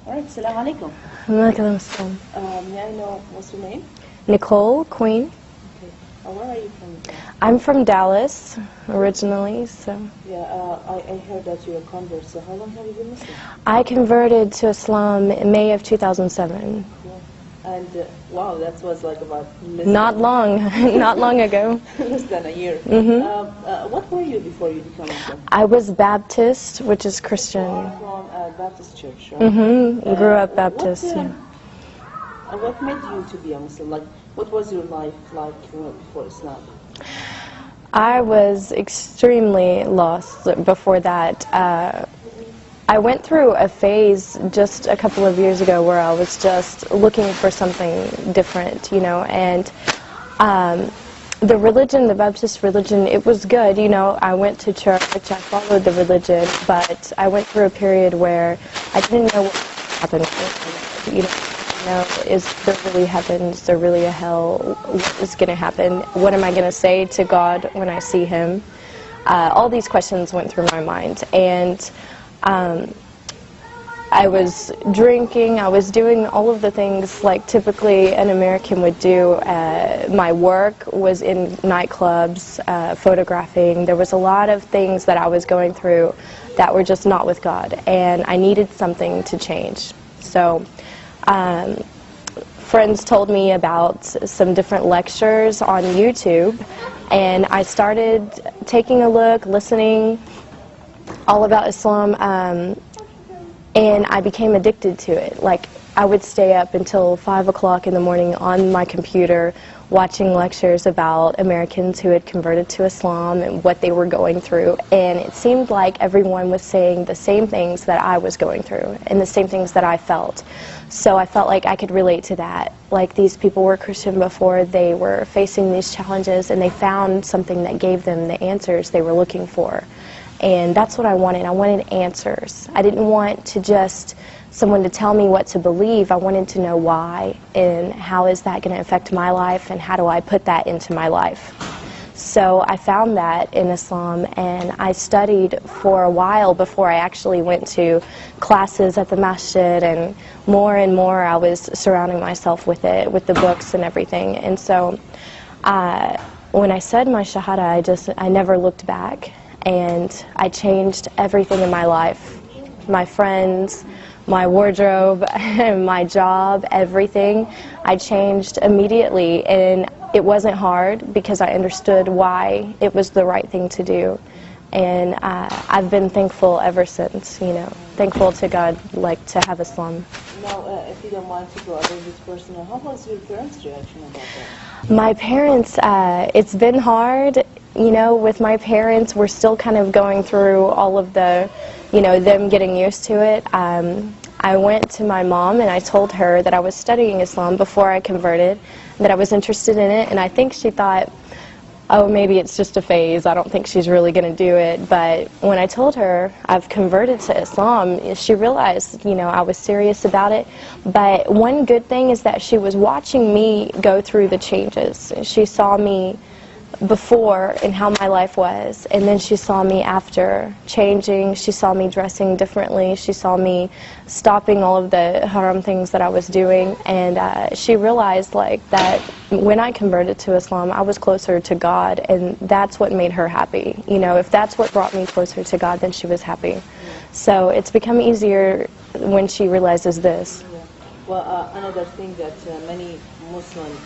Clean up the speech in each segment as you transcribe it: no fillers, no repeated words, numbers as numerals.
Alright, Assalamu alaikum. Alaikum assalam. May I know what's your name? Nicole Queen. Okay. Where are you from? I'm from Dallas originally, so. Yeah, I heard that you're a convert. So how long have you been Muslim? I converted to Islam in May of 2007. Cool. And wow, that was like about Not long, not long ago. less than a year. What were you before you became Muslim? I was Baptist, which is Christian. From a Baptist church, right? Grew up Baptist. Yeah. What made you to be a Muslim? Like, what was your life like before Islam? I was extremely lost before that. I went through a phase just a couple of years ago where I was just looking for something different, you know, and the religion, the Baptist religion, it was good, you know. I went to church, I followed the religion, but I went through a period where I didn't know what happened, you know, is there really heaven, is there really a hell, what is going to happen, what am I going to say to God when I see Him? All these questions went through my mind, and I was drinking, I was doing all of the things like typically an American would do. My work was in nightclubs, photographing. There was a lot of things that I was going through that were just not with God, and I needed something to change. So friends told me about some different lectures on YouTube, and I started taking a look, listening all about Islam, and I became addicted to it. Like, I would stay up until 5 o'clock in the morning on my computer watching lectures about Americans who had converted to Islam and what they were going through, and it seemed like everyone was saying the same things that I was going through and the same things that I felt. So I felt like I could relate to that. Like, these people were Christian before, they were facing these challenges, and they found something that gave them the answers they were looking for. And that's what I wanted. I wanted answers. I didn't want to just someone to tell me what to believe. I wanted to know why, and how is that going to affect my life, and how do I put that into my life. So I found that in Islam, and I studied for a while before I actually went to classes at the masjid, and more I was surrounding myself with it, with the books and everything. And so when I said my shahada, I never looked back. And I changed everything in my life, my friends, my wardrobe, my job, everything. I changed immediately, and it wasn't hard because I understood why it was the right thing to do. And I've been thankful ever since, you know, thankful to God, like, to have Islam. Now, if you don't mind to go a little bit personal, how was your parents' reaction about that? My parents, it's been hard. You know, with my parents, we're still kind of going through all of the, you know, them getting used to it. I went to my mom and I told her that I was studying Islam before I converted, that I was interested in it, and I think she thought, oh, maybe it's just a phase, I don't think she's really going to do it. But when I told her I've converted to Islam, she realized, you know, I was serious about it. But one good thing is that she was watching me go through the changes. She saw me before and how my life was, and then she saw me after changing. She saw me dressing differently. She saw me stopping all of the haram things that I was doing, and she realized, like, that when I converted to Islam, I was closer to God, and that's what made her happy. You know, if that's what brought me closer to God, then she was happy. So it's become easier when she realizes this. Yeah. Well, another thing that many Muslims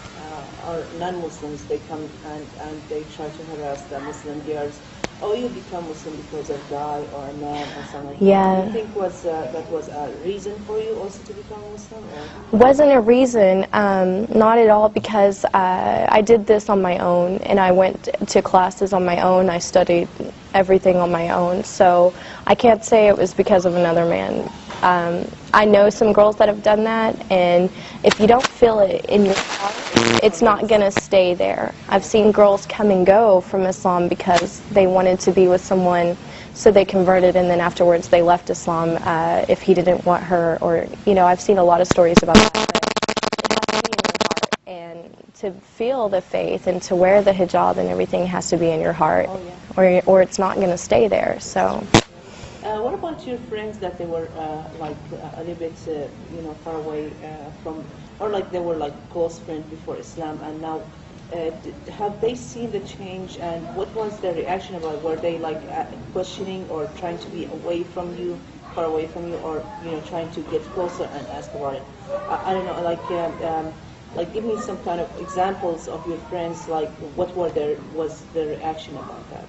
or non-Muslims, they come and they try to harass the Muslim girls. Oh, you become Muslim because of a guy or a man or something. Yeah. Do you think that was a reason for you also to become Muslim? Or? Wasn't a reason, not at all, because I did this on my own, and I went to classes on my own. I studied everything on my own, so I can't say it was because of another man. I know some girls that have done that, and if you don't feel it in your heart, it's not going to stay there. I've seen girls come and go from Islam because they wanted to be with someone, so they converted, and then afterwards they left Islam if he didn't want her, or, you know, I've seen a lot of stories about that. But it has to be in your heart, and to feel the faith and to wear the hijab and everything has to be in your heart, or it's not going to stay there. So. What about your friends that they were like a little bit, you know, far away from, or like they were like close friends before Islam, and now have they seen the change, and what was their reaction about? Were they like questioning or trying to be away from you, far away from you, or you know, trying to get closer and ask about it? I don't know, like give me some kind of examples of your friends, like what was their reaction about that?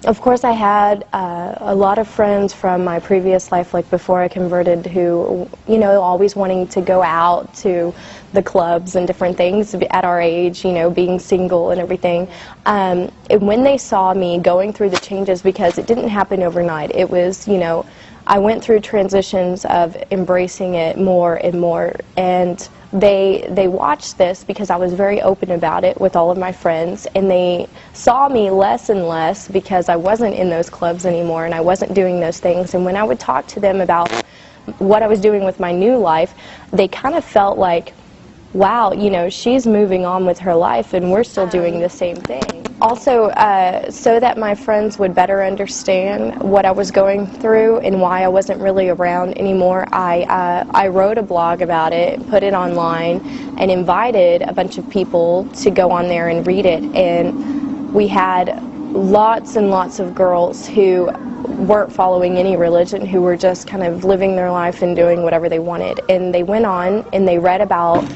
Of course, I had a lot of friends from my previous life, like before I converted, who, you know, always wanting to go out to the clubs and different things at our age, you know, being single and everything. And when they saw me going through the changes, because it didn't happen overnight, it was, you know, I went through transitions of embracing it more and more, and they watched this because I was very open about it with all of my friends, and they saw me less and less because I wasn't in those clubs anymore and I wasn't doing those things. And when I would talk to them about what I was doing with my new life, they kind of felt like, wow, you know, she's moving on with her life and we're still doing the same thing. Also, so that my friends would better understand what I was going through and why I wasn't really around anymore, I wrote a blog about it, put it online, and invited a bunch of people to go on there and read it. And we had lots and lots of girls who weren't following any religion, who were just kind of living their life and doing whatever they wanted. And they went on and they read about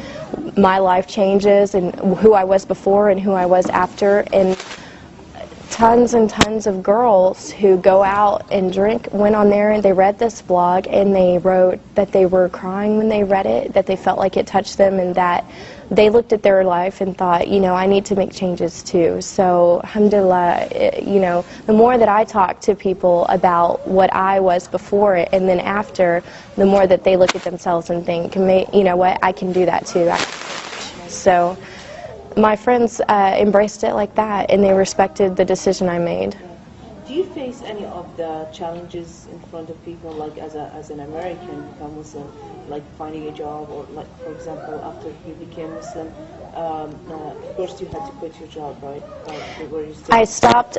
my life changes and who I was before and who I was after, and tons and tons of girls who go out and drink went on there and they read this blog and they wrote that they were crying when they read it, that they felt like it touched them, and that they looked at their life and thought, you know, I need to make changes too. So, alhamdulillah, you know, the more that I talk to people about what I was before it and then after, the more that they look at themselves and think, you know what, I can do that too. So my friends embraced it like that, and they respected the decision I made. Do you face any of the challenges in front of people, like as an American become Muslim, like finding a job, or like, for example, after you became Muslim, of course you had to quit your job, right? Were you still... I stopped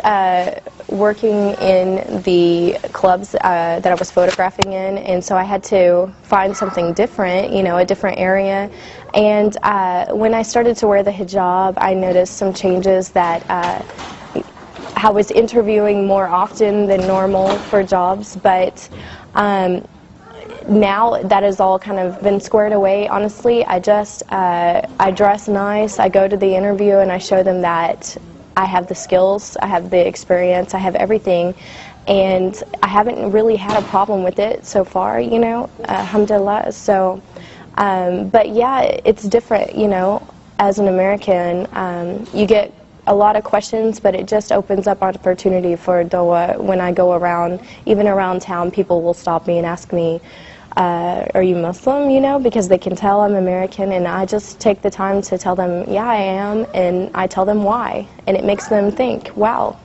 working in the clubs that I was photographing in, and so I had to find something different, you know, a different area. And when I started to wear the hijab, I noticed some changes that I was interviewing more often than normal for jobs, but now that has all kind of been squared away. Honestly, I dress nice, I go to the interview and I show them that I have the skills, I have the experience, I have everything, and I haven't really had a problem with it so far, you know, alhamdulillah. So, but yeah, it's different, you know, as an American, you get a lot of questions, but it just opens up opportunity for dawah. When I go around, even around town, people will stop me and ask me, are you Muslim, you know, because they can tell I'm American, and I just take the time to tell them, yeah, I am, and I tell them why, and it makes them think, wow,